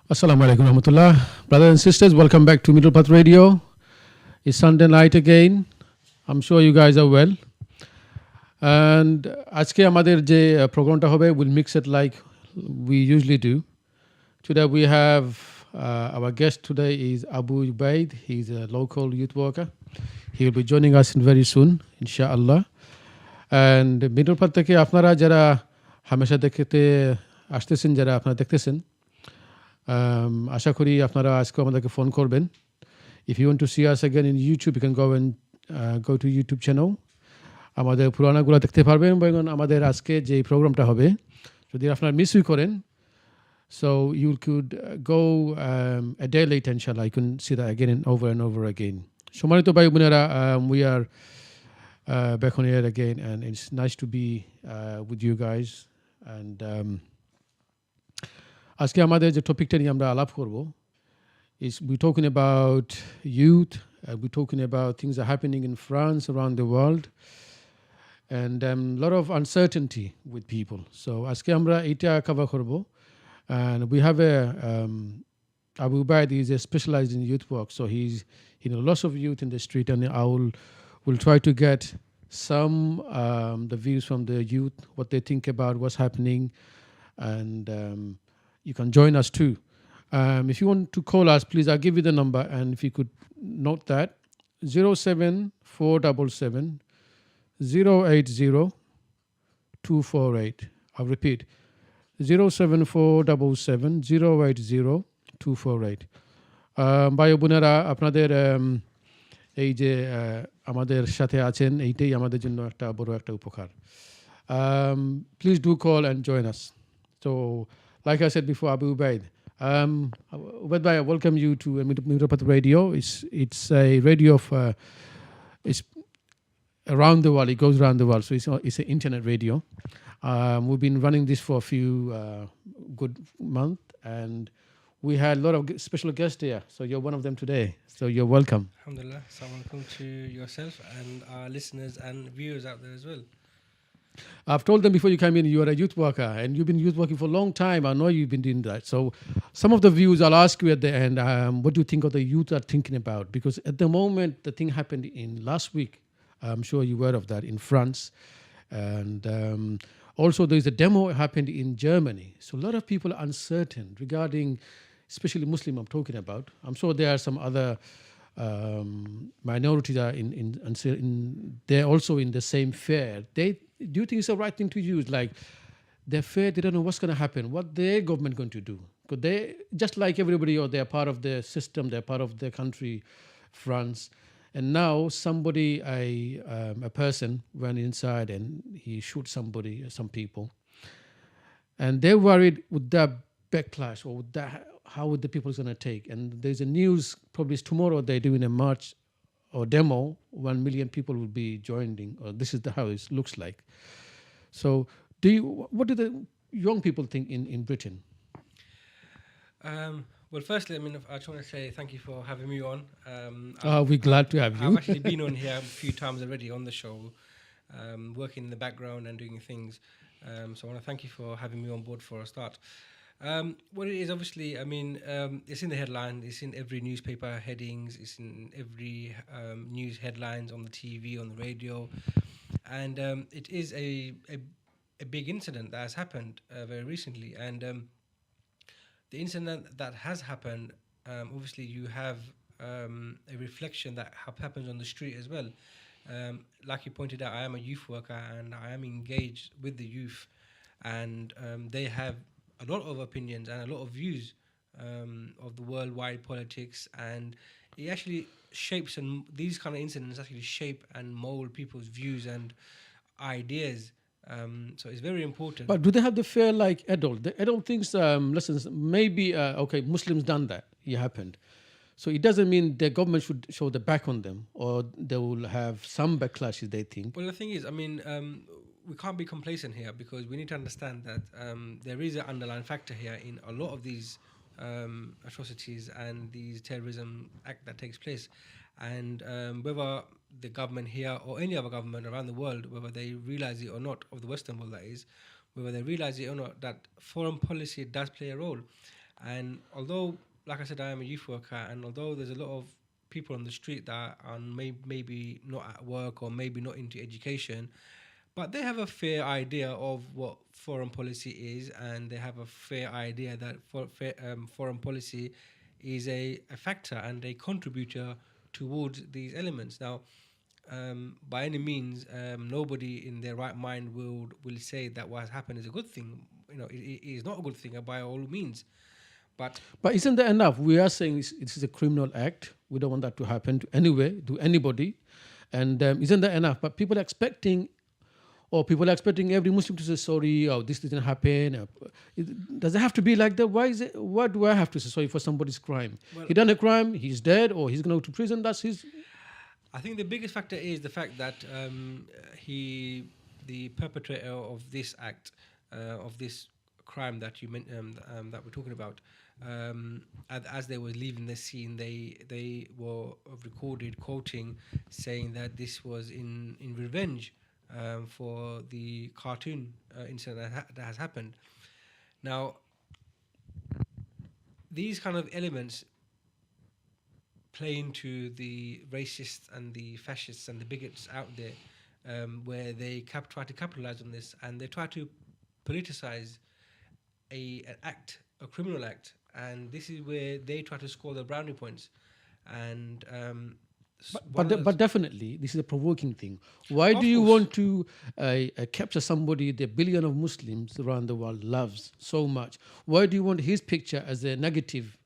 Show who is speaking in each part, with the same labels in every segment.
Speaker 1: Assalaamu'alaikum rahmatullah. Brothers and sisters, welcome back to Middle Path Radio. It's Sunday night again. I'm sure you guys are well. And আজকে আমাদের যে প্রোগ্রামটা হবে, we'll mix it like we usually do. Today we have our guest today is Abu Ubaid. He's a local youth worker. He will be joining us very soon, inshallah. And Middle Path থেকে আপনারা যারা হামেশা দেখতে আসতেছেন, যারা আপনারা দেখতেছেন, আশা করি আপনারা আজকে আমাদেরকে ফোন করবেন. If you want to see us again in YouTube, you can go to YouTube channel. আমাদের পুরানাগুলো দেখতে পারবেন এবং আমাদের আজকে যে প্রোগ্রামটা হবে যদি আপনারা মিসই করেন, so you could go a day later inshallah. You can see that again and over again. সম্মানিত ভাই বোনেরা, we are back on air again and it's nice to be with you guys. And আজকে আমাদের যে টপিকটা নিয়ে আমরা আলাপ করব is we're talking about youth, we're talking about things that are happening in France, around the world, and a lot of uncertainty with people. So আজকে আমরা এটা cover করব. And we have Abu Ubaid is specialized in youth work, so he's lots of youth in the street, and will try to get some the views from the youth, what they think about what's happening, and you can join us too. If you want to call us, please, I'll give you the number, and if you could note that 07477 080 248. I'll repeat 07477 080 248. ভাই বোনেরা, আপনাদের এই যে আমাদের সাথে আছেন, এইটাই আমাদের জন্য একটা বড় একটা উপকার. Please do call and join us. So like I said before, Abu Ubaid, Ubaid bhai, I welcome you to Middle Path Radio. It's a radio of it's around the world. It goes around the world, so it's an internet radio. We've been running this for a few good months, and we had a lot of special guests here. So you're one of them today. So you're welcome.
Speaker 2: Alhamdulillah. Assalamu'alaikum to yourself and our listeners and viewers out there as well.
Speaker 1: I've told them before you came in, you are a youth worker, and you've been youth working for a long time. I know you've been doing that. So some of the views I'll ask you at the end, what do you think of the youth are thinking about? Because at the moment, the thing happened in last week. I'm sure you were of that in France. And also there's a demo happened in Germany. So a lot of people are uncertain regarding, especially Muslim I'm talking about. I'm sure there are some other minorities are they're also in the same fear. Do you think it's the right thing to use? Like, they're fear, they don't know what's going to happen, what their government going to do. Because they, just like everybody, or they're part of the system, they're part of the country, France. And now somebody, a person went inside and he shoot somebody, some people. And they're worried with that backlash, or with that, how would the people going to take? And there's a news, probably tomorrow they're doing a march or demo, 1 million people will be joining, or this is how it looks like. So what do the young people think in Britain?
Speaker 2: Well, firstly, I mean, I just want to say thank you for having me on.
Speaker 1: We're glad to have you.
Speaker 2: I've actually been on here a few times already on the show, working in the background and doing things. So I want to thank you for having me on board for a start. What it is, obviously, I mean, it's in the headline, it's in every newspaper headings, it's in every news headlines on the TV, on the radio, and it is a big incident that has happened very recently. And the incident that has happened, obviously, you have a reflection that happens on the street as well. Like you pointed out, I am a youth worker and I am engaged with the youth, and they have a lot of opinions and a lot of views of the worldwide politics, and it actually shapes, and these kind of incidents actually shape and mold people's views and ideas. So it's very important.
Speaker 1: But do they have the fear like adult? The adult thinks, listen, maybe, okay, Muslims done that, it happened. So it doesn't mean the government should show the back on them, or they will have some backlashes, they think.
Speaker 2: Well, the thing is, I mean, we can't be complacent here, because we need to understand that there is an underlying factor here in a lot of these atrocities and these terrorism act that takes place. And whether the government here or any other government around the world, whether they realize it or not, of the Western world that is, whether they realize it or not, that foreign policy does play a role. And although, like I said, I am a youth worker, and although there's a lot of people on the street that are maybe not at work or maybe not into education, but they have a fair idea of what foreign policy is, and they have a fair idea that foreign policy is a factor and a contributor towards these elements. Now, by any means, nobody in their right mind will say that what has happened is a good thing. It is not a good thing by all means. But
Speaker 1: isn't that enough? We are saying this is a criminal act. We don't want that to happen to anybody. And isn't that enough? But people are expecting every Muslim to say sorry, or this didn't happen. Does it have to be like that? Why do I have to say sorry for somebody's crime?
Speaker 2: Well,
Speaker 1: he done a crime, he's dead, or he's going to prison. That's his.
Speaker 2: I think the biggest factor is the fact that the perpetrator of this act, of this crime that you that we're talking about, as they were leaving the scene, they were recorded quoting, saying that this was in revenge for the cartoon incident that has happened. Now, these kind of elements play into the racists and the fascists and the bigots out there, where they try to capitalize on this, and they try to politicize an criminal act, and this is where they try to score the brownie points. And
Speaker 1: but definitely, this is a provoking thing. Why
Speaker 2: Of
Speaker 1: do you
Speaker 2: course.
Speaker 1: want to capture somebody the billion of Muslims around the world loves so much? Why do you want his picture as a negative?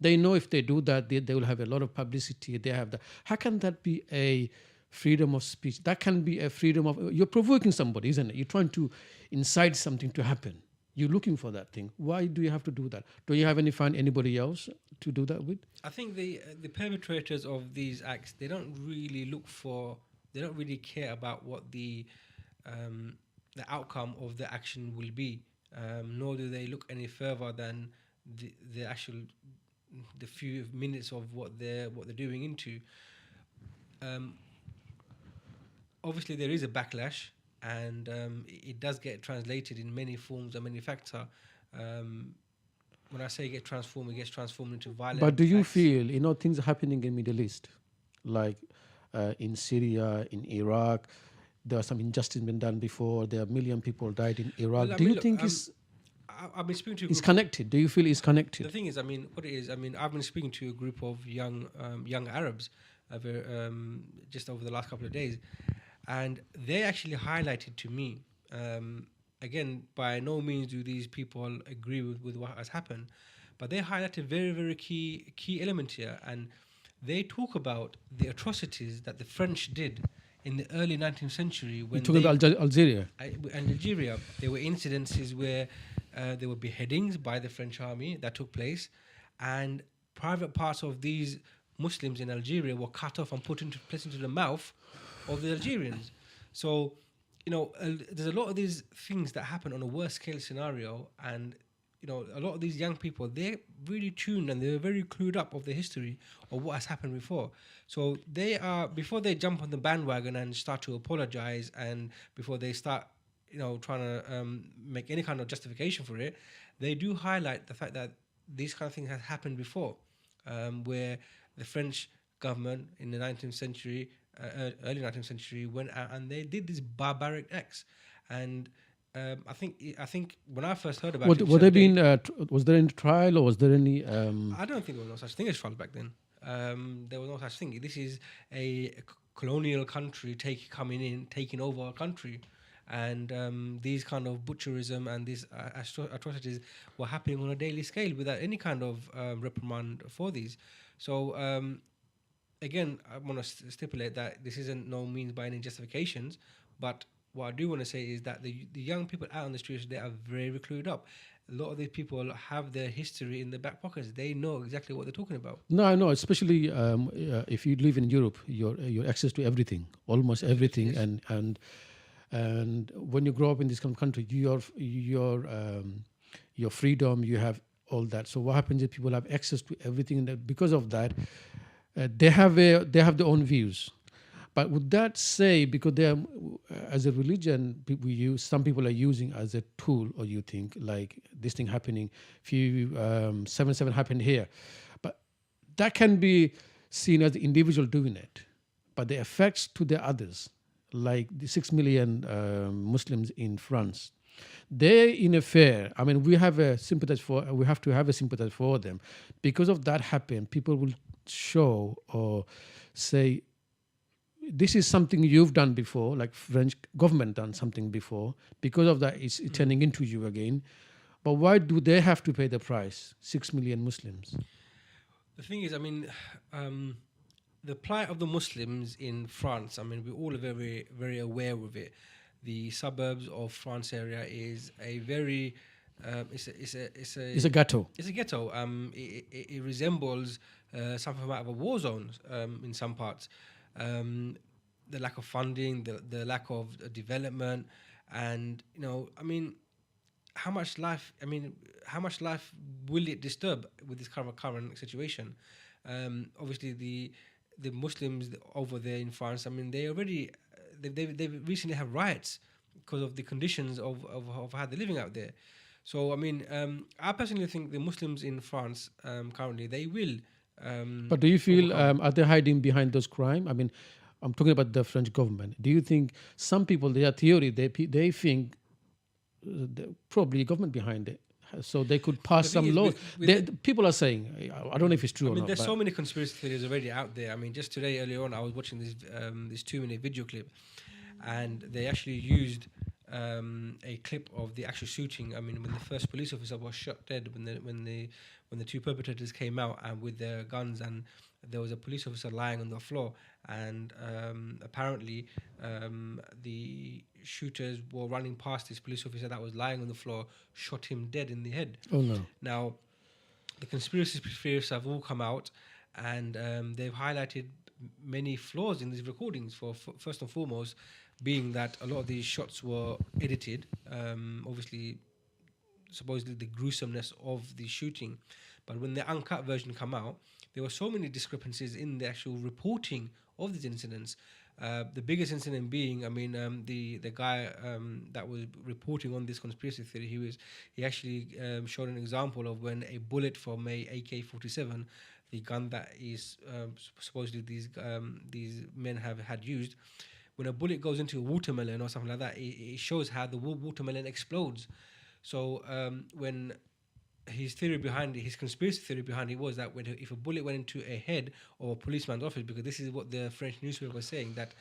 Speaker 1: They know if they do that, they will have a lot of publicity. They have that. How can that be a freedom of speech? That can be a freedom of. You're provoking somebody, isn't it? You're trying to incite something to happen. You're looking for that thing. Why do you have to do that? Do you have find anybody else to do that with?
Speaker 2: I think the perpetrators of these acts, they don't really they don't really care about what the outcome of the action will be, nor do they look any further than the few minutes of what they're doing into. Obviously, there is a backlash, and it does get translated in many forms and many factors. When I say it gets transformed into violence.
Speaker 1: But do you
Speaker 2: acts.
Speaker 1: feel, things are happening in Middle East, like in Syria, in Iraq, there was some injustice been done before. There are a million people died in Iraq.
Speaker 2: Well,
Speaker 1: Do you
Speaker 2: look,
Speaker 1: think
Speaker 2: I've been speaking to a
Speaker 1: it's
Speaker 2: group.
Speaker 1: connected? Do you feel it's
Speaker 2: The
Speaker 1: connected?
Speaker 2: thing is, what it is, I've been speaking to a group of young Arabs just over the last couple of days, and they actually highlighted to me. Again, by no means do these people agree with what has happened, but they highlighted very, very key element here, and they talk about the atrocities that the French did in the early 19th century when
Speaker 1: You're talking about Algeria.
Speaker 2: and Algeria. There were incidences where there were beheadings by the French army that took place, and private parts of these Muslims in Algeria were cut off and placed into the mouth of the Algerians. So, there's a lot of these things that happen on a worst scale scenario, and a lot of these young people, they're really tuned and they're very clued up of the history of what has happened before. So they are, before they jump on the bandwagon and start to apologize, and before they start, trying to make any kind of justification for it, they do highlight the fact that these kind of things have happened before, where the French government in the 19th century, early 19th century, went out and they did these barbaric acts. And I think when I first heard about it,
Speaker 1: Were there been? Was there any trial, or was there any?
Speaker 2: I don't think there was no such thing as trial back then. There was no such thing. This is a colonial country coming in, taking over a country, and these kind of butcherism and these atrocities were happening on a daily scale without any kind of reprimand for these. So again, I want to stipulate that this isn't no means by any justifications, but what I do want to say is that the young people out on the streets, they are very clued up. A lot of these people have their history in their back pockets. They know exactly what they're talking about.
Speaker 1: No, I know. Especially if you live in Europe, your access to everything, almost everything,
Speaker 2: Yes.
Speaker 1: and when you grow up in this kind of country, your freedom, you have all that. So what happens is people have access to everything, and because of that, they have their own views. But would that say, because they are, as a religion, we use, some people are using as a tool, or you think like this thing happening, few 7/7 happened here, but that can be seen as the individual doing it, but the effects to the others, like the 6 million Muslims in France, they in a fair. I mean, we have a sympathize for. We have to have a sympathize for them, because of that happen. People will show or say, this is something you've done before, like French government done something before. Because of that, it's turning into you again. But why do they have to pay the price? 6 million Muslims.
Speaker 2: The thing is, I mean, the plight of the Muslims in France, I mean, we're all very, very aware of it. The suburbs of France area is a very, it's
Speaker 1: a ghetto.
Speaker 2: It's a ghetto. It resembles something out of a war zone in some parts. The lack of funding, the lack of development, and I mean, how much life will it disturb with this current situation? Obviously, the Muslims over there in France, I mean, they recently have riots because of the conditions of how they're living out there. So I mean, I personally think the Muslims in France currently, they will.
Speaker 1: But do you feel
Speaker 2: overcome.
Speaker 1: are they hiding behind those crime? I mean, I'm talking about the French government. Do you think some people, their theory, they think probably government behind it, so they could pass
Speaker 2: The thing
Speaker 1: some
Speaker 2: is,
Speaker 1: laws?
Speaker 2: with
Speaker 1: People are saying, I don't know if it's true
Speaker 2: I
Speaker 1: or
Speaker 2: mean,
Speaker 1: not.
Speaker 2: there's
Speaker 1: but
Speaker 2: so many conspiracy theories already out there. I mean, just today, earlier on, I was watching this 2-minute video clip, and they actually used a clip of the actual shooting. I mean, when the first police officer was shot dead, when the two perpetrators came out and with their guns, and there was a police officer lying on the floor, and apparently the shooters were running past this police officer that was lying on the floor, shot him dead in the head.
Speaker 1: Oh no.
Speaker 2: Now, the conspiracy theorists have all come out, and they've highlighted many flaws in these recordings. First and foremost, being that a lot of these shots were edited. Obviously, supposedly the gruesomeness of the shooting, but when the uncut version come out, there were so many discrepancies in the actual reporting of these incidents. The biggest incident being, I mean, the guy that was reporting on this conspiracy theory, he actually showed an example of when a bullet from a AK-47, the gun that is supposedly these men had used, when a bullet goes into a watermelon or something like that, it shows how the watermelon explodes. So when his conspiracy theory behind it was that if a bullet went into a head of a policeman's office, because this is what the French newspaper was saying, that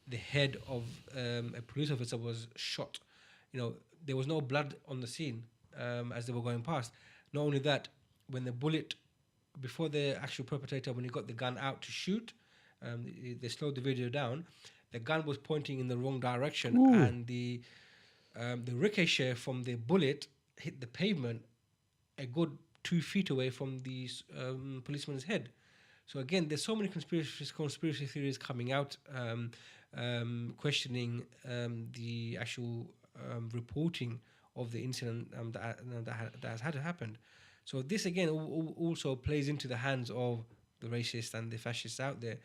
Speaker 2: the head of a police officer was shot. There was no blood on the scene as they were going past. Not only that, when the bullet, before the actual perpetrator, when he got the gun out to shoot, they slowed the video down. The gun was pointing in the wrong direction.
Speaker 1: Ooh.
Speaker 2: And the ricochet from the bullet hit the pavement a good 2 feet away from the policeman's head. So again, there's so many conspiracy theories coming out, questioning the actual reporting of the incident that has had happened. So this again also plays into the hands of the racists and the fascists out there,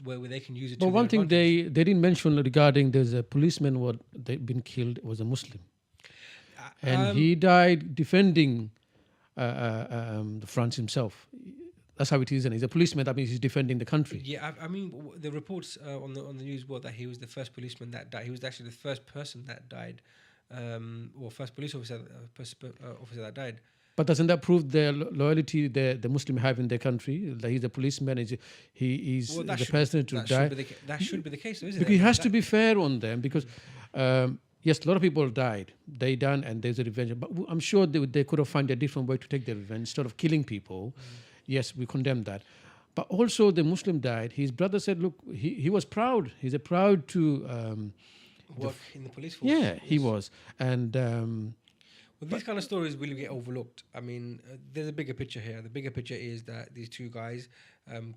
Speaker 2: where they can use it.
Speaker 1: But
Speaker 2: to
Speaker 1: one
Speaker 2: their
Speaker 1: thing
Speaker 2: advantage.
Speaker 1: they didn't mention regarding there's a policeman they've been killed was a Muslim, and he died defending France himself. That's how it is, and he's a policeman. That means he's defending the country.
Speaker 2: Yeah, I mean, the reports on the news were that he was the first policeman that died. He was actually the first person that died, or first police officer that died.
Speaker 1: But doesn't that prove their loyalty the Muslim have in their country? That he's a policeman, he's
Speaker 2: Well,
Speaker 1: the person to die.
Speaker 2: That should be the case, though, isn't
Speaker 1: Because
Speaker 2: it?
Speaker 1: he has to be fair on them, because yes, a lot of people died. They done, and there's a revenge. But I'm sure they could have found a different way to take their revenge instead of killing people. Yes, we condemn that. But also the Muslim died. His brother said, look, he was proud. He's a proud to...
Speaker 2: work in the police force.
Speaker 1: yeah, he
Speaker 2: Yes.
Speaker 1: was. And...
Speaker 2: Well, these kind of stories will get overlooked. I mean, there's a bigger picture here. The bigger picture is that these two guys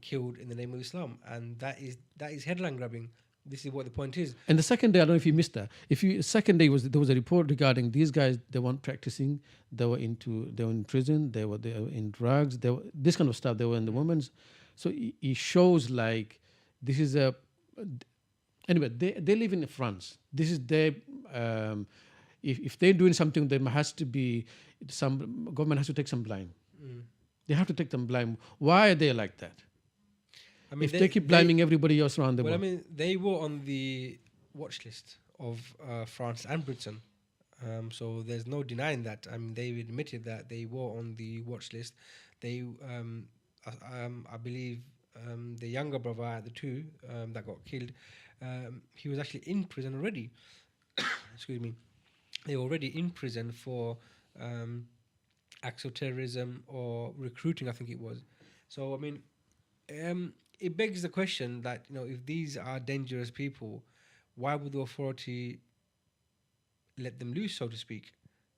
Speaker 2: killed in the name of Islam, and that is headline grabbing. This is what the point is.
Speaker 1: And the second day, I don't know if you missed that. Second day there was a report regarding these guys. They weren't practicing. They were in prison. They were in drugs. This kind of stuff. They were in the women's. So it shows like this is a anyway. They live in France. This is their if they're doing something, there has to be some government has to take some blame. They have to take some blame. Why are they like that?
Speaker 2: I mean,
Speaker 1: If they keep blaming everybody else around the
Speaker 2: well, I
Speaker 1: world.
Speaker 2: mean, they were on the watch list of France and Britain. So there's no denying that. I mean, they admitted that they were on the watch list. They, I believe, the younger brother at the two that got killed, he was actually in prison already. Excuse me. They were already in prison for acts of terrorism or recruiting, I think it was. So I mean, it begs the question that, you know, if these are dangerous people, why would the authority let them loose, so to speak?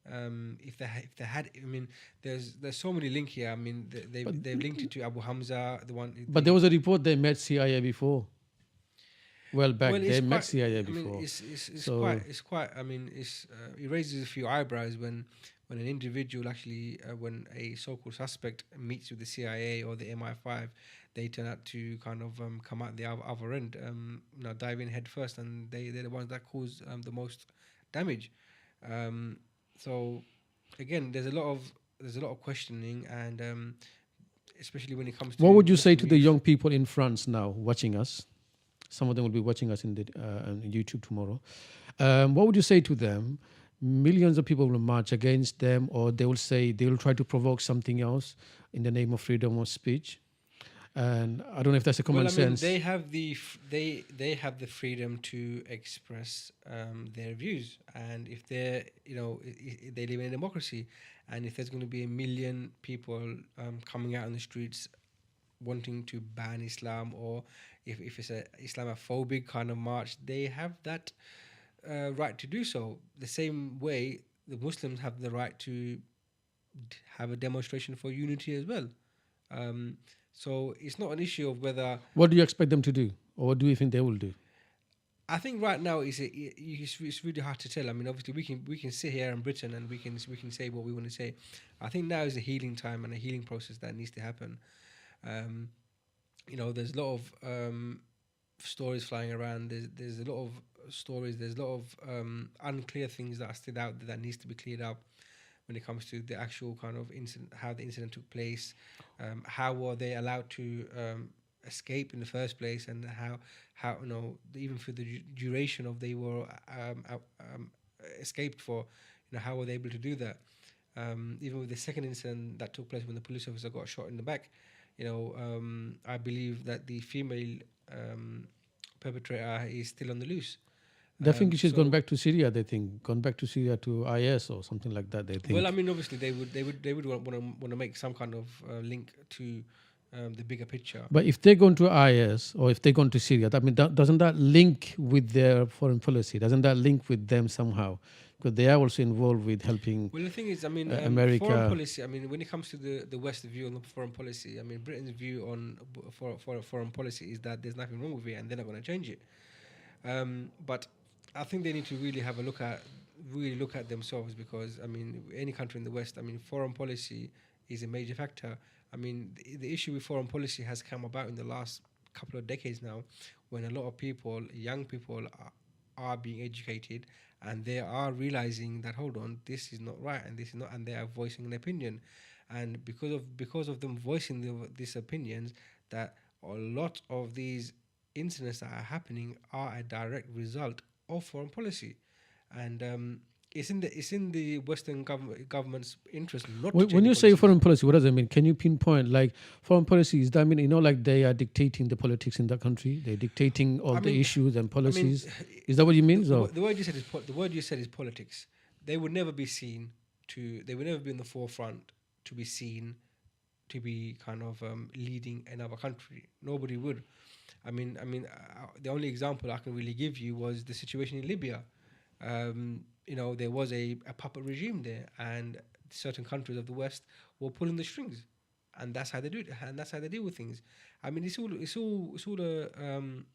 Speaker 2: If they had, I mean, there's so many link here. I mean, they've linked it to Abu Hamza, the one.
Speaker 1: But there was a report they met CIA before. Well, back
Speaker 2: Well,
Speaker 1: they
Speaker 2: it's
Speaker 1: met
Speaker 2: quite.
Speaker 1: CIA
Speaker 2: I mean,
Speaker 1: before.
Speaker 2: it's
Speaker 1: So-
Speaker 2: quite. I mean, it raises a few eyebrows when an individual actually, when a so-called suspect meets with the CIA or the MI5, they turn out to kind of come out the other end, you know, dive in head first, and they're the ones that cause the most damage. So again, there's a lot of questioning, and especially when it comes to
Speaker 1: What would you say to
Speaker 2: Muslim
Speaker 1: the
Speaker 2: youth.
Speaker 1: young people in France now watching us? Some of them will be watching us in the on YouTube tomorrow. What would you say to them? Millions of people will march against them, or they will say they will try to provoke something else in the name of freedom of speech. And I don't know if that's a common
Speaker 2: Well, I mean,
Speaker 1: sense.
Speaker 2: they have they have the freedom to express their views, and if they're, you know, they live in a democracy, and if there's going to be a million people coming out on the streets wanting to ban Islam, or if it's a Islamophobic kind of march, they have that right to do so. The same way the Muslims have the right to have a demonstration for unity as well. So it's not an issue of whether.
Speaker 1: What do you expect them to do, or what do you think they will do?
Speaker 2: I think right now it's really hard to tell. I mean, obviously we can sit here in Britain and we can say what we want to say. I think now is a healing time and a healing process that needs to happen. You know, there's a lot of stories flying around. There's a lot of stories. There's a lot of unclear things that are still out there that needs to be cleared up when it comes to the actual kind of incident, how the incident took place, how were they allowed to escape in the first place, and how you know, even for the duration of they were escaped for, you know, how were they able to do that? Even with the second incident that took place when the police officer got shot in the back, you know, I believe that the female perpetrator is still on the loose.
Speaker 1: They think she's
Speaker 2: so-
Speaker 1: gone back to Syria. They think gone back to Syria to IS or something like that. They think.
Speaker 2: Well, I mean, obviously they would want to make some kind of link to the bigger picture.
Speaker 1: But if they go into IS or if they go into Syria, I mean, doesn't that link with their foreign policy? Doesn't that link with them somehow? Because they are also involved with helping.
Speaker 2: Well, the thing is, I mean,
Speaker 1: America-
Speaker 2: foreign policy. I mean, when it comes to the West's view on the foreign policy, I mean, Britain's view on for foreign policy is that there's nothing wrong with it, and they're not going to change it. But I think they need to really have a look at themselves, because I mean, any country in the West, I mean, foreign policy is a major factor. I mean, the issue with foreign policy has come about in the last couple of decades now, when a lot of people, young people, are being educated, and they are realizing that, hold on, this is not right, and this is not, and they are voicing an opinion, and because of them voicing these opinions, that a lot of these incidents that are happening are a direct result of foreign policy, and it's in the Western government's interest not to
Speaker 1: When
Speaker 2: change
Speaker 1: you
Speaker 2: the
Speaker 1: say
Speaker 2: policies.
Speaker 1: foreign policy, what does it mean? Can you pinpoint like foreign policy? Does that mean, you know, like they are dictating the politics in that country? They're dictating all
Speaker 2: I
Speaker 1: the
Speaker 2: mean-
Speaker 1: issues and
Speaker 2: I mean,
Speaker 1: policies. Is that what you mean? So
Speaker 2: the word you said is the word you said is politics. They would never be seen to. They would never be in the forefront to be seen to be kind of leading another country. Nobody would. I mean, the only example I can really give you was the situation in Libya. You know, there was a puppet regime there, and certain countries of the West were pulling the strings. and that's how they do it, and that's how they deal with things. I mean, it's all a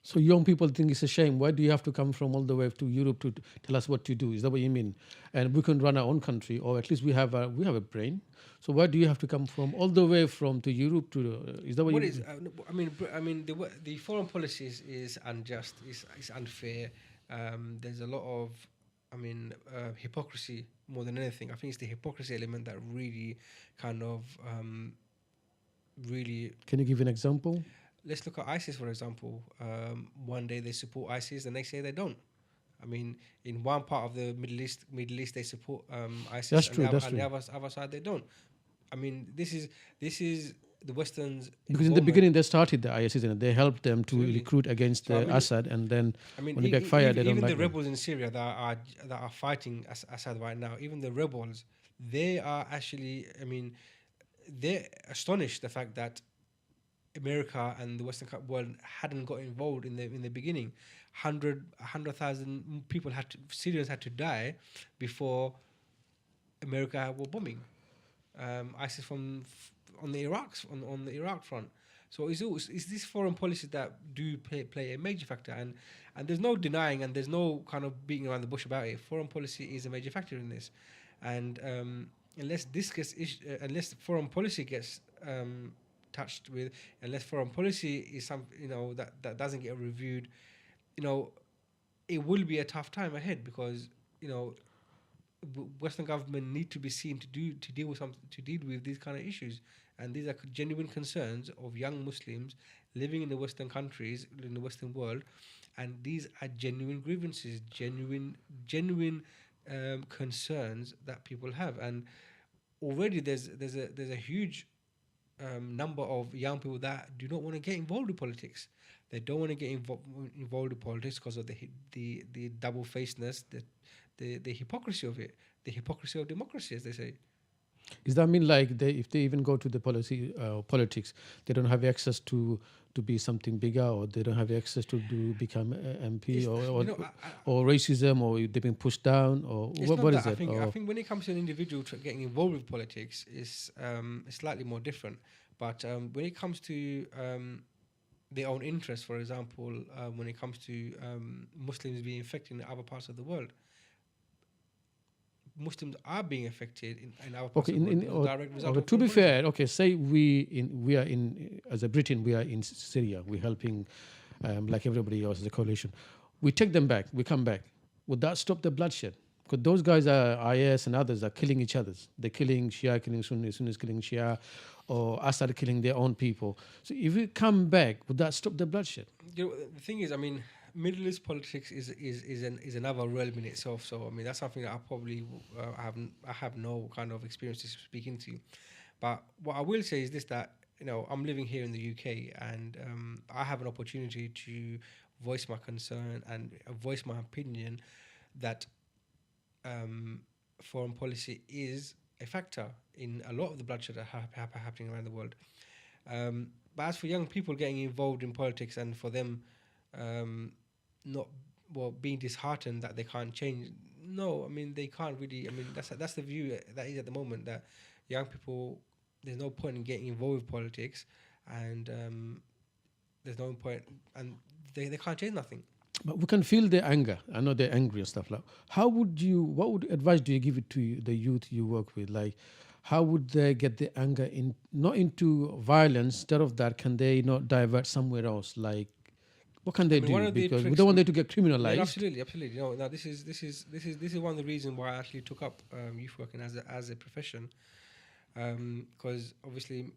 Speaker 1: So young people think it's a shame. Why do you have to come from all the way to Europe to tell us what to do? Is that what you mean? And we can run our own country, or at least we have a brain. So why do you have to come from all the way from to Europe to? Is that what
Speaker 2: what
Speaker 1: you?
Speaker 2: is I mean the foreign policy is unjust, is unfair. There's a lot of hypocrisy more than anything. I think it's the hypocrisy element that really kind of really.
Speaker 1: Can you give an example?
Speaker 2: Let's look at ISIS, for example. One day they support ISIS, the next day they don't. I mean, in one part of the Middle East they support ISIS,
Speaker 1: That's true.
Speaker 2: and the,
Speaker 1: That's
Speaker 2: and
Speaker 1: true.
Speaker 2: the other side they don't. I mean, this is the Westerns.
Speaker 1: Because in the beginning they started the ISIS and they helped them to
Speaker 2: Absolutely.
Speaker 1: recruit against
Speaker 2: So, I mean,
Speaker 1: Assad, and then
Speaker 2: I mean,
Speaker 1: when they backfire, they don't
Speaker 2: even
Speaker 1: like
Speaker 2: the
Speaker 1: them.
Speaker 2: rebels in Syria that are fighting Assad right now. Even the rebels, they are actually. I mean, they're astonished the fact that America and the Western world hadn't got involved in the beginning. 100,000 people Syrians had to die before America were bombing ISIS on the Iraq front. So it's this foreign policy that do play a major factor, and there's no denying, and there's no kind of beating around the bush about it. Foreign policy is a major factor in this, and unless foreign policy gets touched with, unless foreign policy is that doesn't get reviewed, it will be a tough time ahead, because Western government need to be seen to deal with these kind of issues, and these are genuine concerns of young Muslims living in the Western countries, in the Western world, and these are genuine grievances, genuine concerns that people have, and already there's a huge number of young people that do not want to get involved with politics. They don't want to get involved with politics because of the double facedness, the hypocrisy of it, the hypocrisy of democracy, as they say.
Speaker 1: Does that mean like if they even go to the politics, they don't have access to be something bigger, or they don't have access to become MP, or racism, or they've been pushed down, or what is it?
Speaker 2: I think when it comes to an individual getting involved with politics, it's slightly more different. But when it comes to their own interests, for example, when it comes to Muslims being affected in other parts of the world, Muslims are being affected in our parts of the world. Direct result of
Speaker 1: to be
Speaker 2: policy.
Speaker 1: fair, okay, say we are in as a Britain, we are in Syria, we're helping like everybody else as a coalition. We take them back, we come back. Would that stop the bloodshed? Because those guys are IS and others are killing each other. They're killing Shia, killing Sunni, Sunnis killing Shia, or Assad killing their own people. So if we come back, would that stop the bloodshed?
Speaker 2: The thing is, I mean, Middle East politics is another realm in itself. So I mean, that's something that I probably I have no kind of experience to speak into. But what I will say is this: that I'm living here in the UK, and I have an opportunity to voice my concern and voice my opinion that foreign policy is a factor in a lot of the bloodshed that happening around the world. But as for young people getting involved in politics, and for them being disheartened that they can't change, no, I mean they can't really. I mean that's the view that is at the moment, that young people, there's no point in getting involved with politics, and there's no point, and they can't change nothing.
Speaker 1: But we can feel their anger. I know they're angry and stuff like. What advice do you give it to the youth you work with? Like, how would they get the anger not into violence? Instead of that, can they not divert somewhere else? Like, what can they do? Because we don't want them to get criminalized.
Speaker 2: Yeah, absolutely. Now this is one of the reasons why I actually took up youth working as a profession. Because obviously,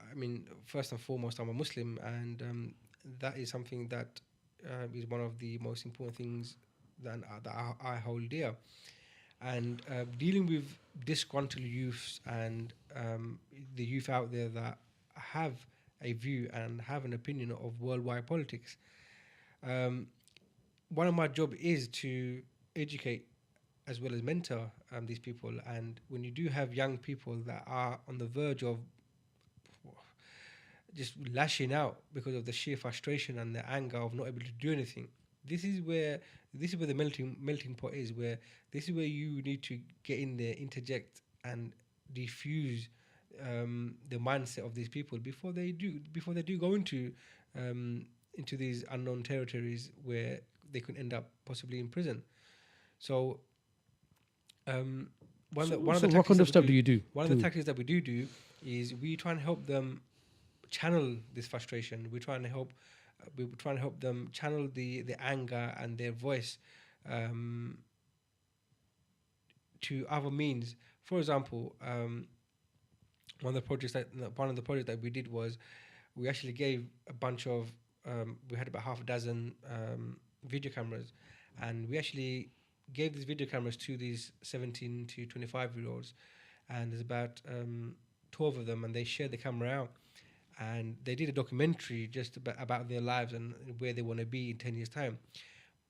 Speaker 2: I mean, first and foremost, I'm a Muslim, and that is something that is one of the most important things that I hold dear. And dealing with disgruntled youths and the youth out there that have a view and have an opinion of worldwide politics, one of my job is to educate as well as mentor these people. And when you do have young people that are on the verge of just lashing out because of the sheer frustration and the anger of not able to do anything, this is where the melting pot is. Where this is where you need to get in there, interject, and diffuse the mindset of these people before they do go into these unknown territories where they could end up possibly in prison. So one of
Speaker 1: So
Speaker 2: the
Speaker 1: what
Speaker 2: tactics
Speaker 1: kind
Speaker 2: that
Speaker 1: of
Speaker 2: we
Speaker 1: stuff
Speaker 2: do
Speaker 1: do you do?
Speaker 2: one of the tactics that we do is we try and help them channel this frustration. We try and help them channel the anger and their voice um, to other means. For example, one of the projects that we did was we actually gave a bunch of we had about half a dozen video cameras, and we actually gave these video cameras to these 17 to 25-year-olds, and there's about 12 of them, and they shared the camera out, and they did a documentary just about their lives and where they want to be in 10 years time.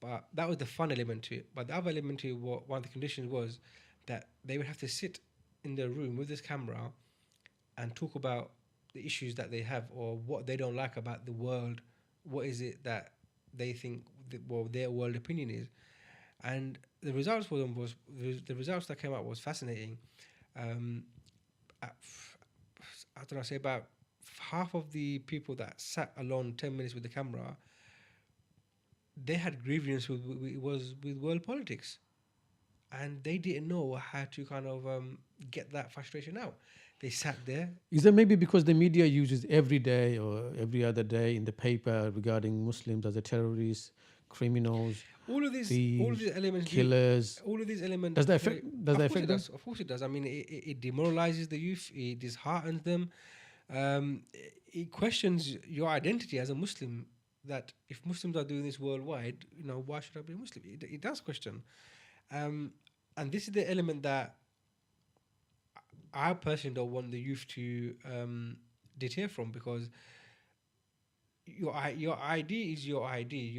Speaker 2: But that was the fun element to it. But the other element to it, one of the conditions was that they would have to sit in their room with this camera and talk about the issues that they have or what they don't like about the world. What is it that they think their world opinion is? And the results for them was the results that came out was fascinating. I don't know, say about half of the people that sat alone 10 minutes with the camera, they had grievance with world politics, and they didn't know how to kind of get that frustration out. They sat there.
Speaker 1: Is that maybe because the media uses every day or every other day in the paper regarding Muslims as a terrorists, criminals,
Speaker 2: All of these elements,
Speaker 1: killers?
Speaker 2: all of these elements.
Speaker 1: Does that affect? Does that affect them?
Speaker 2: Of course it does. I mean, it demoralizes the youth. It disheartens them. It questions your identity as a Muslim. That if Muslims are doing this worldwide, why should I be a Muslim? It does question. And this is the element that I personally don't want the youth to deter from, because your ID is your ID.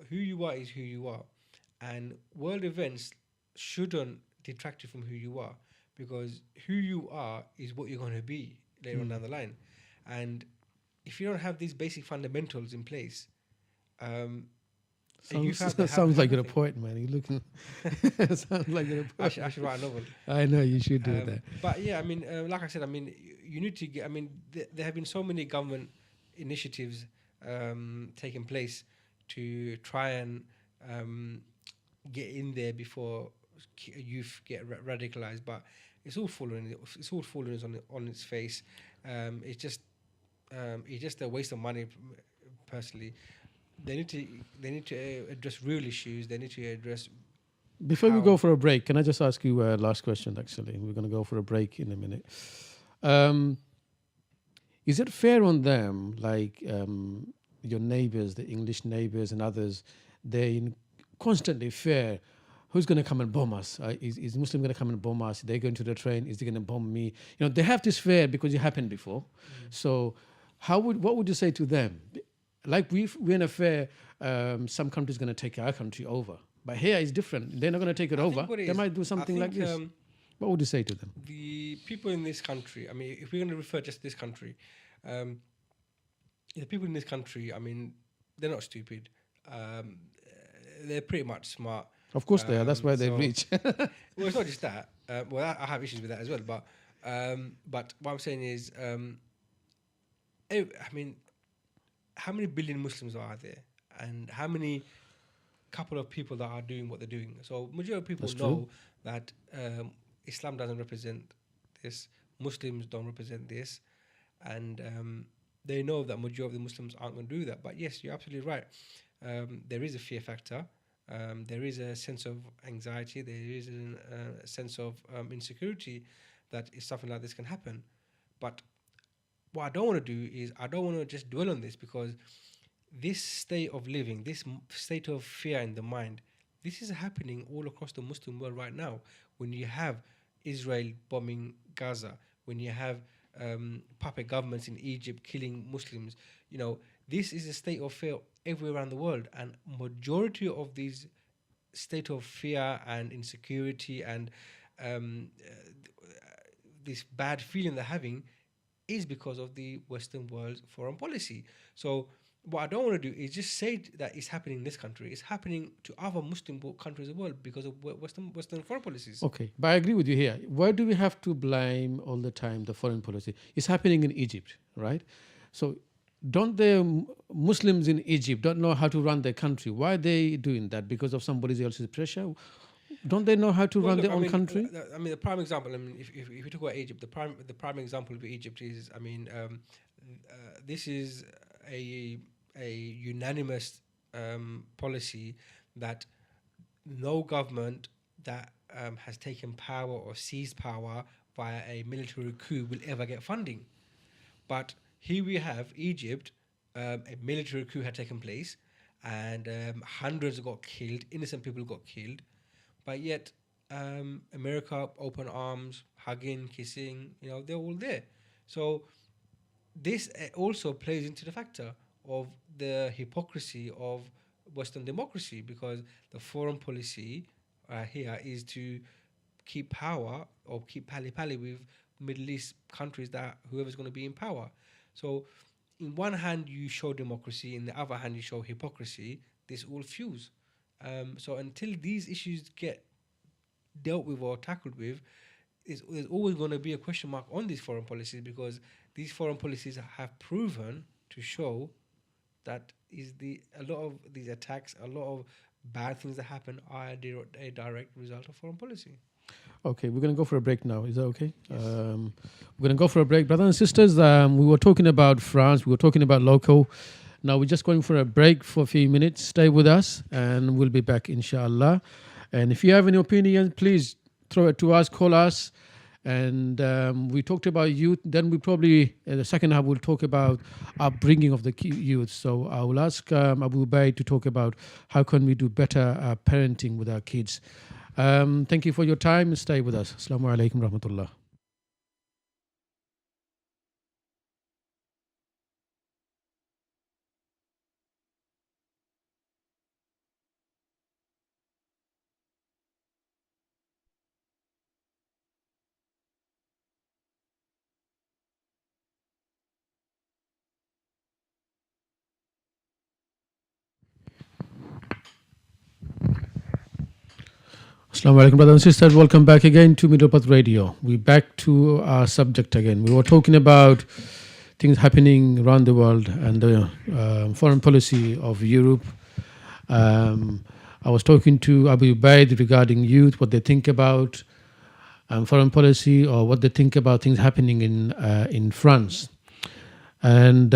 Speaker 2: Who you are is who you are, and world events shouldn't detract you from who you are, because who you are is what you're going to be later on down the line. And if you don't have these basic fundamentals in place,
Speaker 1: sounds like you're a poet, man. You're looking. Sounds like you're a poet.
Speaker 2: I should write a novel.
Speaker 1: I know you should do that.
Speaker 2: But yeah, I mean, like I said, I mean, you need to get. I mean, there have been so many government initiatives taking place to try and get in there before youth get radicalized. But it's all falling. It's all falling on its face. It's just a waste of money, personally. They need to address real issues. They need to address.
Speaker 1: Before we go for a break, can I just ask you a last question? Actually, we're going to go for a break in a minute. Is it fair on them, like your neighbors, the English neighbors and others, they constantly fear who's going to come and bomb us? Is Muslim going to come and bomb us? They're going to the train. Is they going to bomb me? They have this fear because it happened before. So, what would you say to them? Like we're in a fear, some country's going to take our country over. But here it's different. They're not going to take it over. They might do something like this. What would you say to them?
Speaker 2: The people in this country, I mean, if we're going to refer just to this country, the people in this country, I mean, they're not stupid. They're pretty much smart.
Speaker 1: Of course they are. That's why they reach.
Speaker 2: Well, it's not just that. Well, I have issues with that as well. But what I'm saying is, I mean, how many billion Muslims are there, and how many couple of people that are doing what they're doing? So majority of people know that Islam doesn't represent this, Muslims don't represent this, and they know that majority of the Muslims aren't going to do that. But yes, you're absolutely right. There is a fear factor. There is a sense of anxiety. There is a sense of insecurity that if something like this can happen. But what I don't want to do is I don't want to just dwell on this, because this state of living, this state of fear in the mind, this is happening all across the Muslim world right now. When you have Israel bombing Gaza, when you have puppet governments in Egypt killing Muslims, this is a state of fear everywhere around the world. And majority of these state of fear and insecurity and this bad feeling they're having is because of the Western world's foreign policy. So what I don't want to do is just say that it's happening in this country. It's happening to other Muslim countries as well because of Western foreign policies.
Speaker 1: Okay, but I agree with you here. Why do we have to blame all the time the foreign policy? It's happening in Egypt, right? So don't the Muslims in Egypt don't know how to run their country? Why are they doing that? Because of somebody else's pressure? Don't they know how to run their own country?
Speaker 2: I mean, the prime example. I mean, if you talk about Egypt, the prime example of Egypt is, I mean, this is a unanimous policy that no government that has taken power or seized power via a military coup will ever get funding. But here we have Egypt, a military coup had taken place, and hundreds got killed, innocent people got killed, but yet America, open arms, hugging, kissing, they're all there. So this also plays into the factor of the hypocrisy of Western democracy, because the foreign policy here is to keep power or keep pally with Middle East countries, that whoever's going to be in power. So in one hand you show democracy, in the other hand you show hypocrisy. This all fuse. So until these issues get dealt with or tackled with, there's always going to be a question mark on these foreign policies, because these foreign policies have proven to show that a lot of these attacks, a lot of bad things that happen are a direct result of foreign policy.
Speaker 1: Okay, we're going to go for a break now. Is that okay? Yes. We're going to go for a break. Brothers and sisters, we were talking about France. We were talking about local. Now we're just going for a break for a few minutes. Stay with us and we'll be back, inshallah. And if you have any opinion, please throw it to us, call us. And we talked about youth. Then we probably, in the second half, we'll talk about upbringing of the youth. So I will ask Abu Bay to talk about how can we do better parenting with our kids. Thank you for your time. Stay with us. Assalaamu'alaikum rahmatullah. Assalamualaikum, brothers and sisters. Welcome back again to Middle Path Radio. We're back to our subject again. We were talking about things happening around the world and the foreign policy of Europe. I was talking to Abu Ubaid regarding youth, what they think about foreign policy, or what they think about things happening in France. And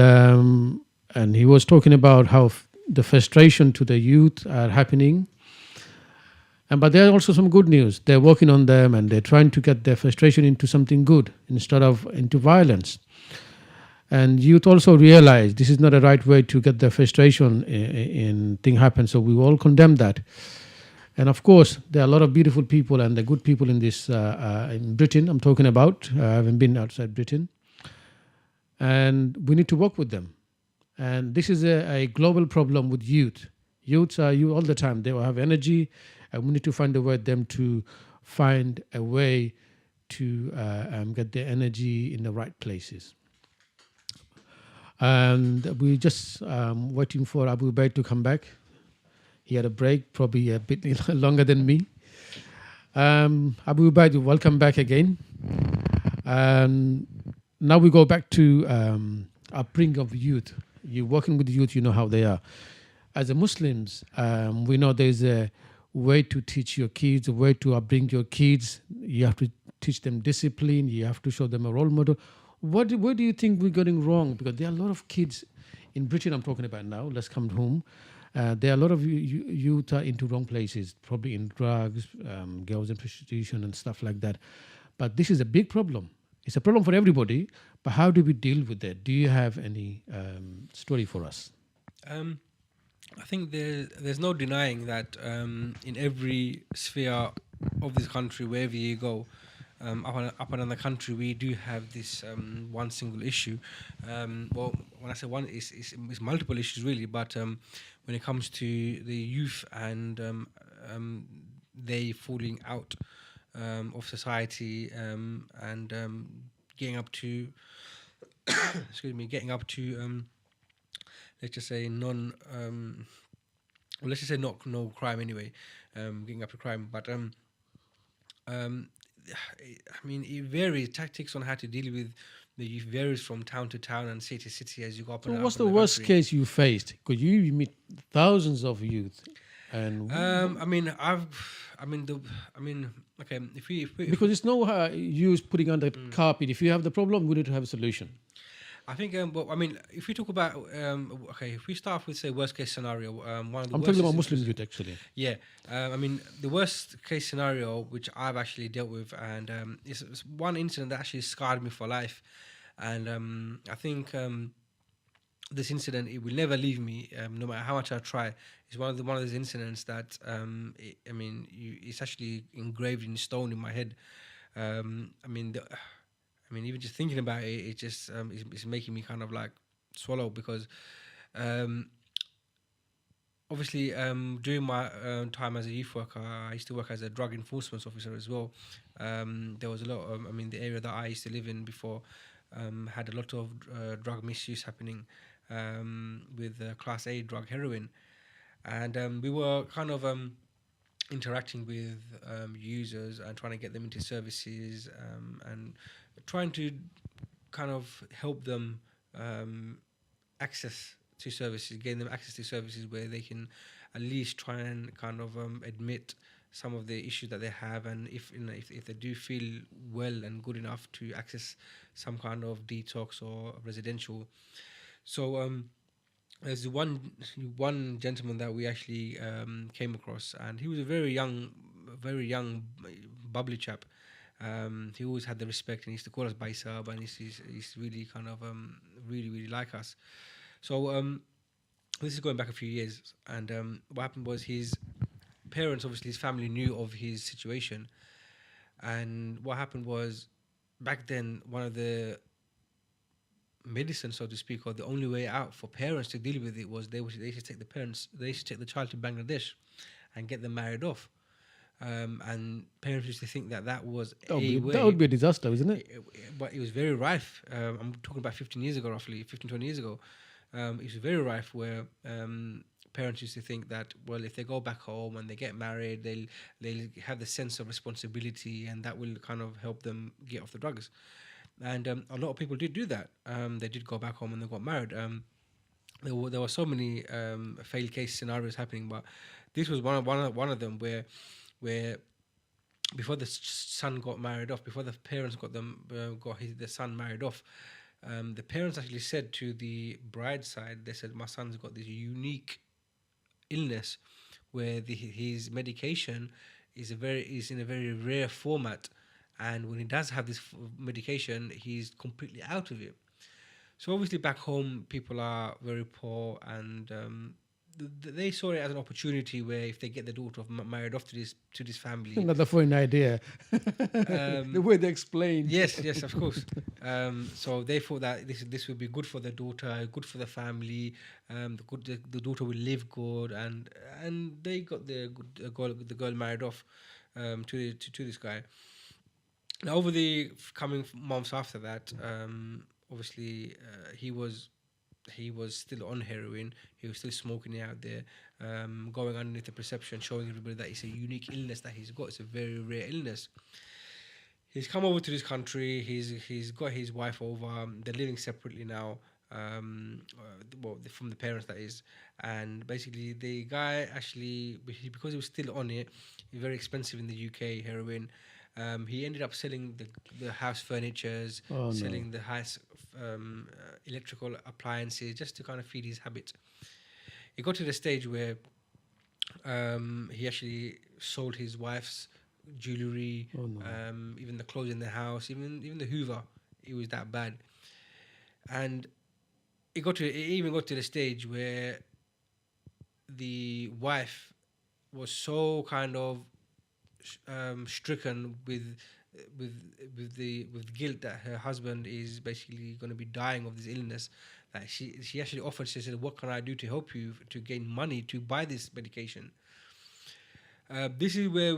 Speaker 1: he was talking about how the frustration to the youth are happening. But there are also some good news. They're working on them and they're trying to get their frustration into something good instead of into violence. And youth also realize this is not a right way to get their frustration in thing happen. So we all condemn that. And of course, there are a lot of beautiful people and the good people in this in Britain. I'm talking about. I haven't been outside Britain. And we need to work with them. And this is a global problem with youth. Youths are you all the time. They will have energy. And we need to find a way them to find a way to get their energy in the right places. And we just waiting for Abu Ubaid to come back. He had a break, probably a bit longer than me. Abu Ubaid, welcome back again. Now we go back to upbringing of youth. You're working with youth, you know how they are. As a Muslims, we know there's a way to teach your kids, a way to upbring your kids. You have to teach them discipline. You have to show them a role model. Where do you think we're getting wrong? Because there are a lot of kids in Britain I'm talking about now. Let's come home. There are a lot of youth are into wrong places, probably in drugs, girls in prostitution and stuff like that. But this is a big problem. It's a problem for everybody. But how do we deal with that? Do you have any story for us?
Speaker 2: I think there's no denying that in every sphere of this country, wherever you go, up and down the country, we do have this one single issue. Well, when I say one, it's multiple issues really, but when it comes to the youth and they falling out of society and getting up to, getting up to let's just say well, let's just say not no crime anyway, getting up to crime. But um, I mean, it varies. Tactics on how to deal with the it varies from town to town and city to city as you go up
Speaker 1: So
Speaker 2: and
Speaker 1: what's
Speaker 2: up in
Speaker 1: the
Speaker 2: the
Speaker 1: worst
Speaker 2: country.
Speaker 1: case you faced? Because you meet thousands of youth, and
Speaker 2: I mean, I mean, the, I mean, okay. If we
Speaker 1: because it's no use putting under carpet. If you have the problem, we need to have a solution.
Speaker 2: I think, but I mean, if we talk about, okay, if we start with say worst case scenario, one of the
Speaker 1: I'm
Speaker 2: worst
Speaker 1: talking about
Speaker 2: is,
Speaker 1: Muslim youth actually.
Speaker 2: yeah, I mean, the worst case scenario which I've actually dealt with, and it's one incident that actually scarred me for life, and I think this incident it will never leave me, no matter how much I try. It's one of those incidents that I mean, it's actually engraved in stone in my head. I mean, I mean, even just thinking about it, it just it's making me kind of like swallow because um, obviously during my time as a youth worker, I used to work as a drug enforcement officer as well. There was a lot of, I mean, the area that I used to live in before had a lot of drug misuse happening with class A drug heroin, and we were kind of interacting with users and trying to get them into services and trying to kind of help them access to services, gain them access to services where they can at least try and kind of admit some of the issues that they have, and if, you know, if they do feel well and good enough to access some kind of detox or residential. So there's one gentleman that we actually came across, and he was a very young, bubbly chap. He always had the respect, and he used to call us Baisab, and he's really kind of really like us. So this is going back a few years, and what happened was his parents, obviously his family, knew of his situation, and what happened was back then one of the medicine, so to speak, or the only way out for parents to deal with it was they should take the child to Bangladesh and get them married off. And parents used to think that that was a
Speaker 1: That would
Speaker 2: way,
Speaker 1: be a disaster, isn't it?
Speaker 2: but it was very rife. I'm talking about 15 years ago, roughly 15, 20 years ago. It was very rife where parents used to think that, well, if they go back home and they get married, they'll have the sense of responsibility, and that will kind of help them get off the drugs. And a lot of people did do that. They did go back home and they got married. There were so many failed case scenarios happening, but this was one of them where before the son got married off, before the parents the son married off, the parents actually said to the bride's side, they said, my son's got this unique illness where his medication is in a very rare format, and when he does have this medication, he's completely out of it. So obviously back home, people are very poor, and they saw it as an opportunity where if they get their daughter married off to this family,
Speaker 1: Another foreign idea. The way they explain.
Speaker 2: yes, of course. So they thought that this would be good for the daughter, good for the family. The daughter will live good, and they got the girl married off to this guy. Now, over the coming months after that, obviously he was still on heroin. He was still smoking it out there, going underneath the perception, showing everybody that it's a unique illness that he's got. It's a very rare illness. He's come over to this country. He's got his wife over. They're living separately now. From the parents, that is. And basically, the guy actually, because he was still on it, it's very expensive in the UK, heroin. He ended up selling the house furnitures, selling the house electrical appliances, just to kind of feed his habit. It got to the stage where he actually sold his wife's jewelry, even the clothes in the house, even the Hoover. It was that bad, and it even got to the stage where the wife was so kind of stricken with guilt that her husband is basically going to be dying of this illness, that she actually offered. She said, "What can I do to help you to gain money to buy this medication?" This is where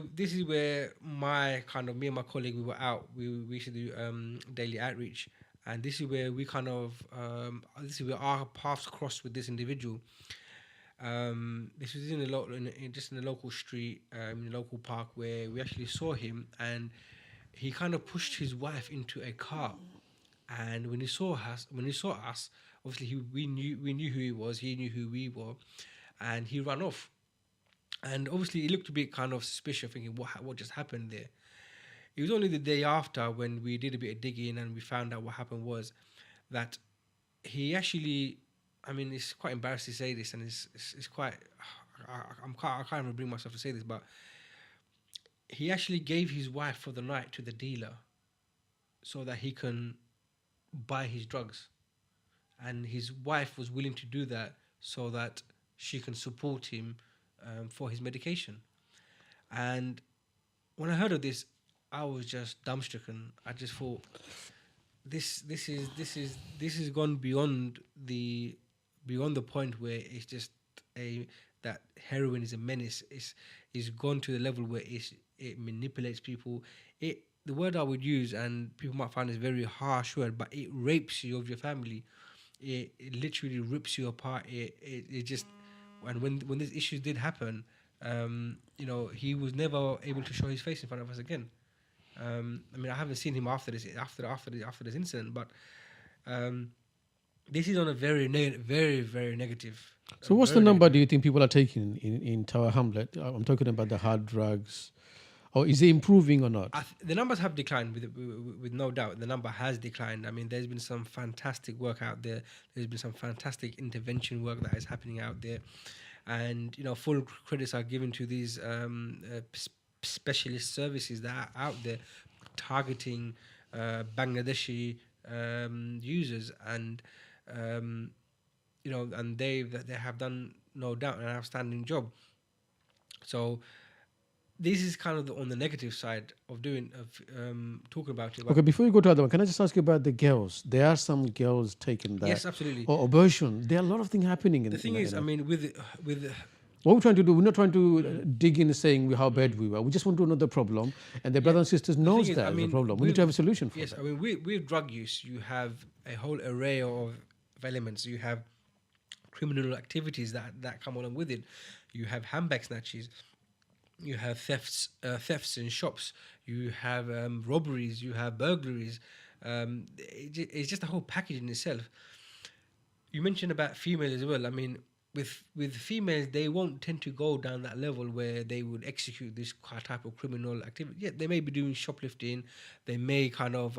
Speaker 2: me and my colleague, we were out. We used to do daily outreach, and this is where we kind of this is where our paths crossed with this individual. This was just in a local street, in a local park, where we actually saw him, and he kind of pushed his wife into a car. And when he saw us, obviously we knew who he was, he knew who we were, and he ran off. And obviously, he looked a bit kind of suspicious, thinking, what just happened there? It was only the day after, when we did a bit of digging and we found out what happened, was that he actually, I mean, it's quite embarrassing to say this, and it's quite, I can't even bring myself to say this, but he actually gave his wife for the night to the dealer so that he can buy his drugs. And his wife was willing to do that so that she can support him for his medication. And when I heard of this, I was just dumbstricken. I just thought, this is gone beyond the point where it's just that heroin is a menace. It's gone to the level where it manipulates people. The word I would use, and people might find this very harsh word, but it rapes you of your family. It literally rips you apart. It just, and when these issues did happen, he was never able to show his face in front of us again. I mean, I haven't seen him after this incident, but this is on a very very negative.
Speaker 1: So what's the number do you think people are taking in Tower Hamlet? I'm talking about the hard drugs. Or is it improving or not?
Speaker 2: The numbers have declined, with no doubt. The number has declined. I mean, there's been some fantastic work out there. There's been some fantastic intervention work that is happening out there. And, full credits are given to these specialist services that are out there targeting Bangladeshi users. And, and they have done, no doubt, an outstanding job. So this is kind of on the negative side of talking about it.
Speaker 1: Okay, before you go to other one, can I just ask you about the girls? There are some girls taking that.
Speaker 2: Yes, absolutely.
Speaker 1: Or abortion. There are a lot of things happening.
Speaker 2: The thing is, I mean, with
Speaker 1: what we're trying to do, we're not trying to dig in saying how bad we were. We just want to know the problem, and the brothers and sisters knows that the problem. We need to have a solution for that.
Speaker 2: I mean, with drug use, you have a whole array of elements. You have criminal activities that come along with it. You have handbag snatches. You have thefts in shops. You have robberies. You have burglaries. It's just a whole package in itself. You mentioned about females as well. I mean, with females, they won't tend to go down that level where they would execute this type of criminal activity. Yeah, they may be doing shoplifting. They may kind of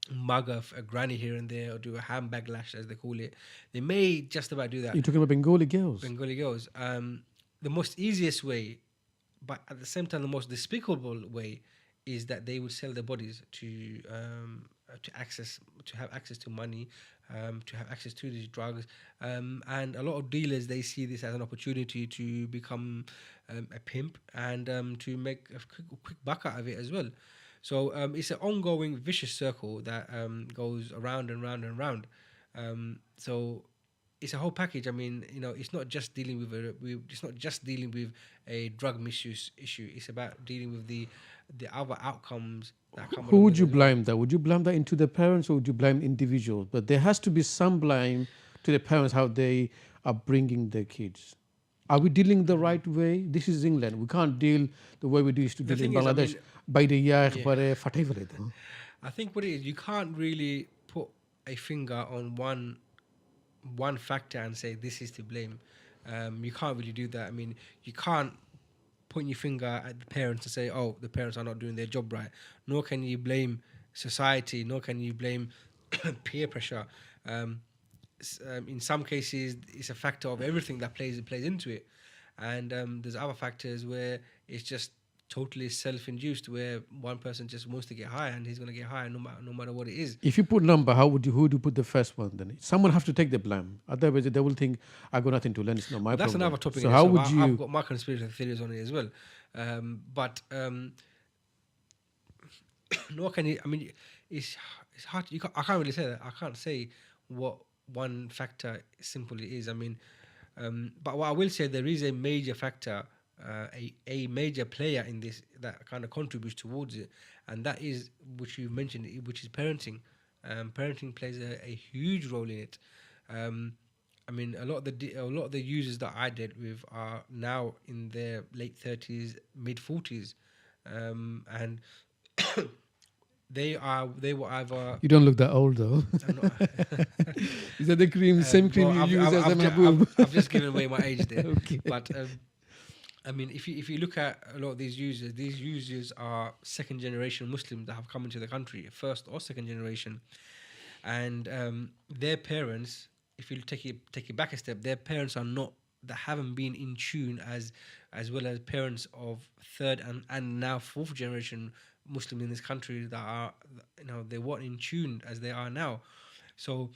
Speaker 2: mug a granny here and there, or do a handbag lash, as they call it. They may just about do that.
Speaker 1: You're talking about Bengali girls.
Speaker 2: Bengali girls. The most easiest way, but at the same time the most despicable way, is that they would sell their bodies to have access to money, to have access to these drugs, and a lot of dealers, they see this as an opportunity to become a pimp and to make a quick buck out of it as well. So it's an ongoing vicious circle that goes around and round and round. So it's a whole package. I mean, it's not just dealing with a drug misuse issue. It's about dealing with the other outcomes that come.
Speaker 1: Who would you blame that? Would you blame that into the parents, or would you blame individuals? But there has to be some blame to the parents, how they are bringing their kids. Are we dealing the right way? This is England. We can't deal the way we used to deal in Bangladesh. By the year,
Speaker 2: I think what it is, you can't really put a finger on one factor and say this is to blame. You can't really do that. I mean, you can't point your finger at the parents and say, oh, the parents are not doing their job right. Nor can you blame society, nor can you blame peer pressure. In some cases, it's a factor of everything that plays into it. And there's other factors where it's just totally self-induced, where one person just wants to get high and he's going to get high no matter what it is.
Speaker 1: If you put number, who would you put the first one then? Someone have to take the blame. Otherwise, they will think, I got nothing to learn. It's not my problem.
Speaker 2: That's another topic.
Speaker 1: So how would you?
Speaker 2: I've got my conspiracy theories on it as well. But nor can you. I mean, it's hard. I can't really say that. I can't say what one factor simply is. I mean, but what I will say, there is a major factor. A major player in this that kind of contributes towards it, and that is, which you mentioned, which is parenting. Parenting plays a huge role in it. I mean, a lot of the users that I dealt with are now in their late 30s, mid 40s, and they were either
Speaker 1: You don't look that old though.
Speaker 2: I'm not.
Speaker 1: Is that the cream, same cream
Speaker 2: Well,
Speaker 1: you use as a Mahbub?
Speaker 2: I've just given away my age there.
Speaker 1: Okay.
Speaker 2: But I mean, if you look at a lot of these users are second generation Muslims that have come into the country, first or second generation, and their parents. If you take it back a step, their parents are not that haven't been in tune as well as parents of third and now fourth generation Muslims in this country that are, they weren't in tune as they are now. So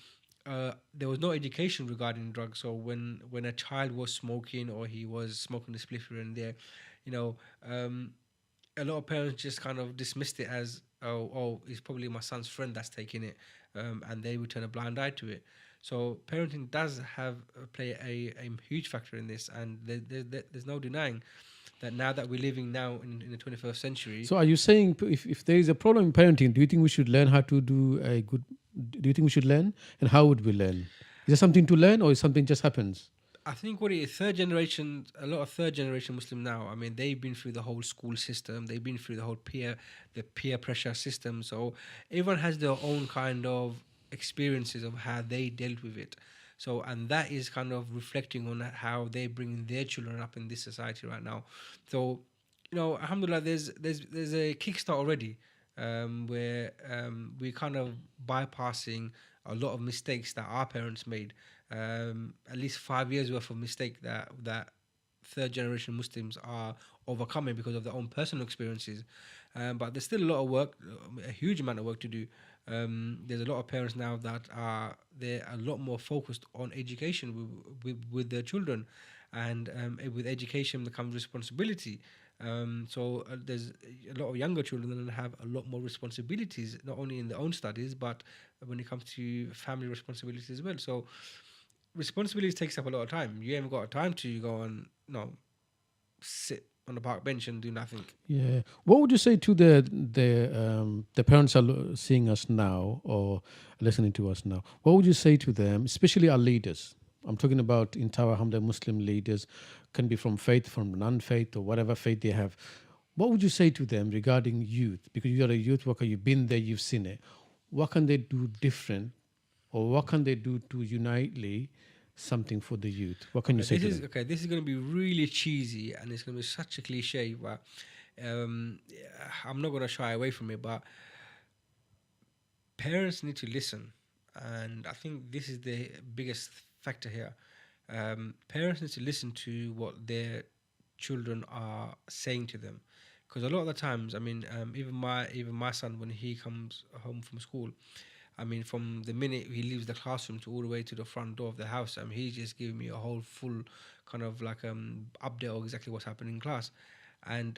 Speaker 2: there was no education regarding drugs. So when a child was smoking or he was smoking the spliff here and there, you know, a lot of parents just kind of dismissed it as, oh, it's probably my son's friend that's taking it, and they would turn a blind eye to it. So parenting does play a huge factor in this, and there's no denying that now that we're living now in the 21st century.
Speaker 1: So are you saying if there is a problem in parenting, do you think we should learn how to do a good? Do you think we should learn, and how would we learn? Is there something to learn, or is something just happens?
Speaker 2: I think what it is, a lot of third generation Muslim now, I mean, they've been through the whole school system, they've been through the whole peer pressure system. So everyone has their own kind of experiences of how they dealt with it. So, and that is kind of reflecting on how they bring their children up in this society right now. So, alhamdulillah, there's a kickstart already, where we're kind of bypassing a lot of mistakes that our parents made. At least 5 years worth of mistake that third generation Muslims are overcoming because of their own personal experiences. But there's still a lot of work, a huge amount of work to do. There's a lot of parents now that they're a lot more focused on education with their children, and with education becomes responsibility. So there's a lot of younger children that have a lot more responsibilities, not only in their own studies, but when it comes to family responsibilities as well. So responsibilities takes up a lot of time. You haven't got time to go and sit on the park bench and do nothing.
Speaker 1: Yeah. What would you say to the parents are seeing us now or listening to us now? What would you say to them, especially our leaders? I'm talking about entire alhamdulillah Muslim leaders, can be from faith, from non-faith, or whatever faith they have. What would you say to them regarding youth? Because you're a youth worker, you've been there, you've seen it. What can they do different, or what can they do to unitely something for the youth? What can you say to them?
Speaker 2: Okay, this is going to be really cheesy and it's going to be such a cliche, but I'm not going to shy away from it. But parents need to listen, and I think this is the biggest factor here. Parents need to listen to what their children are saying to them, because a lot of the times, I mean, even my son, when he comes home from school, I mean, from the minute he leaves the classroom to all the way to the front door of the house, he's just giving me a whole full kind of like update of exactly what's happening in class. And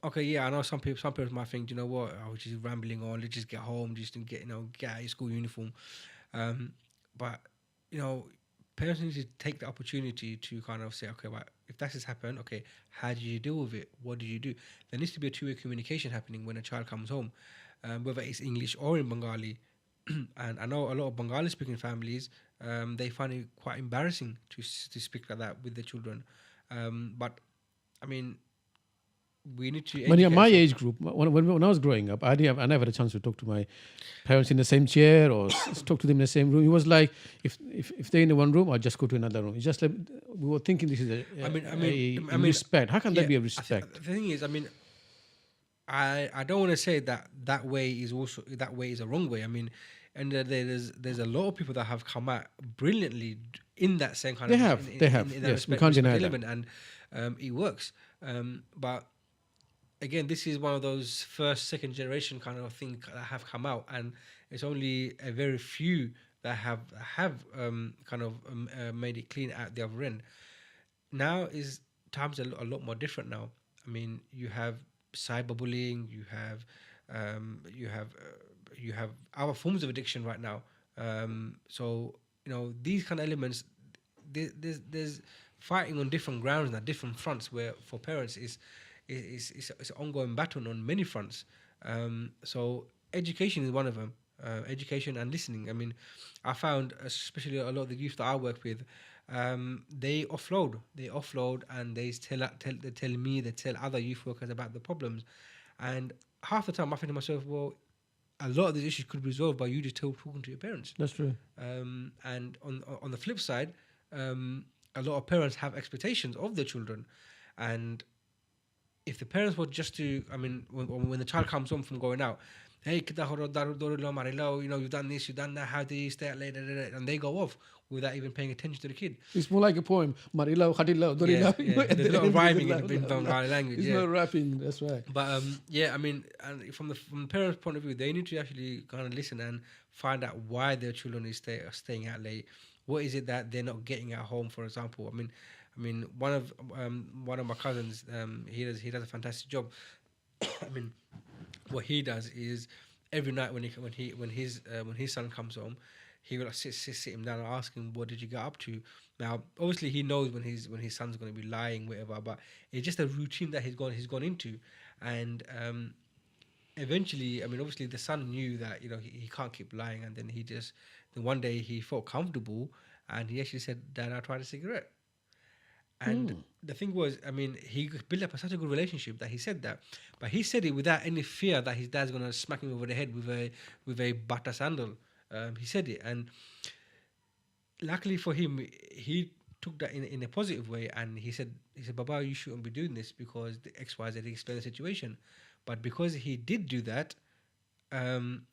Speaker 2: okay, yeah, I know some parents might think, you know what, I was just rambling on, let's just get home, just get get out of your school uniform. But parents need to take the opportunity to kind of say, okay, right, if that has happened, okay, how did you deal with it? What did you do? There needs to be a two-way communication happening when a child comes home, whether it's English or in Bengali. And I know a lot of Bengali speaking families, they find it quite embarrassing to speak like that with their children. But I mean, we need to
Speaker 1: When my age group, when I was growing up, I never had a chance to talk to my parents in the same chair or talk to them in the same room. It was like if they're in one room, I'll just go to another room. It's just like we were thinking this is a respect. How can that be a respect?
Speaker 2: The thing is, I mean, I don't want to say that way is a wrong way. I mean, and there's a lot of people that have come out brilliantly in that same kind
Speaker 1: they
Speaker 2: of
Speaker 1: have yes, we can't deny that,
Speaker 2: and it works. But again, this is one of those second generation kind of things that have come out, and it's only a very few that have kind of made it clean at the other end. Now is times a lot more different now. I mean, you have cyberbullying, you have other forms of addiction right now. So these kind of elements, there's fighting on different grounds now, different fronts. Where for parents it's an ongoing battle on many fronts. So education is one of them. education and listening. I mean, I found, especially a lot of the youth that I work with, they offload, and they tell me, they tell other youth workers about the problems, and half the time I think to myself, well, a lot of these issues could be resolved by you just talking to your parents.
Speaker 1: That's true.
Speaker 2: And on the flip side, a lot of parents have expectations of their children, and if the parents were just to, I mean, when the child comes home from going out, hey, you know, you've done this, you've done that, how do you stay out late, and they go off without even paying attention to the kid.
Speaker 1: It's more like a poem. Marilau, khatilau, dorilau.
Speaker 2: There's a lot of rhyming in Bengali language.
Speaker 1: It's not rapping, that's right.
Speaker 2: But I mean, and from the parents' point of view, they need to actually kind of listen and find out why their children is staying out late. What is it that they're not getting at home, for example? I mean, one of my cousins, he does a fantastic job. I mean, what he does is every night when his son comes home, he will sit him down and ask him, what did you get up to? Now, obviously, he knows when his son's going to be lying, whatever, but it's just a routine that he's gone into, and eventually, I mean, obviously, the son knew that, you know, he can't keep lying, and then then one day he felt comfortable, and he actually said, "Dad, I tried a cigarette." And the thing was, I mean, he built up such a good relationship that he said that, but he said it without any fear that his dad's gonna smack him over the head with a butter sandal. He said it, and luckily for him, he took that in a positive way, and he said, "Baba, you shouldn't be doing this because the X, Y, Z." He explained the situation, but because he did do that,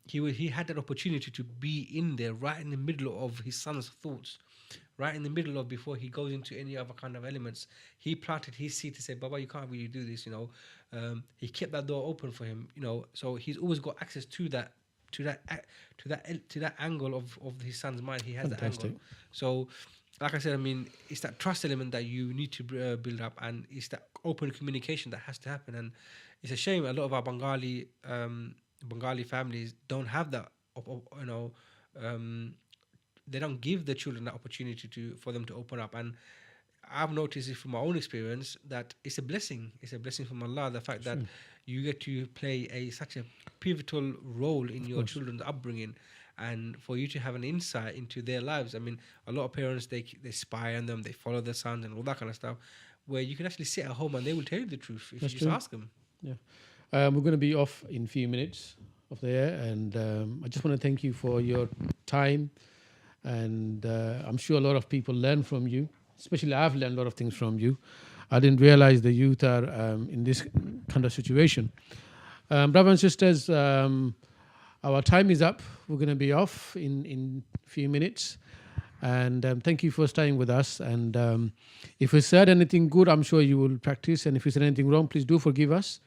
Speaker 2: he had that opportunity to be in there, right in the middle of his son's thoughts. Right in the middle of, before he goes into any other kind of elements, he planted his seed to say, "Baba, you can't really do this," you know. He kept that door open for him, you know. So he's always got access to that angle of his son's mind. He has
Speaker 1: Fantastic.
Speaker 2: that angle. So, like I said, I mean, it's that trust element that you need to build up, and it's that open communication that has to happen. And it's a shame a lot of our Bengali families don't have that, you know. They don't give the children that opportunity for them to open up, and I've noticed it from my own experience that it's a blessing. It's a blessing from Allah, the fact that you get to play such a pivotal role in your children's upbringing, and for you to have an insight into their lives. I mean, a lot of parents, they spy on them, they follow their sons and all that kind of stuff, where you can actually sit at home and they will tell you the truth if you just ask them.
Speaker 1: Yeah, we're going to be off in a few minutes of the air, and I just want to thank you for your time. And I'm sure a lot of people learn from you. Especially I've learned a lot of things from you. I didn't realize the youth are in this kind of situation. Brothers and sisters, our time is up. We're going to be off in a few minutes. And thank you for staying with us. And if we said anything good, I'm sure you will practice. And if we said anything wrong, please do forgive us.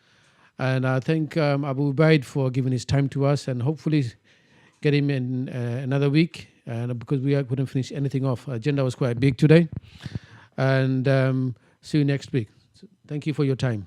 Speaker 1: And I thank Abu Ubaid for giving his time to us, and hopefully get him in another week. And because we couldn't finish anything off, agenda was quite big today. And see you next week. So thank you for your time.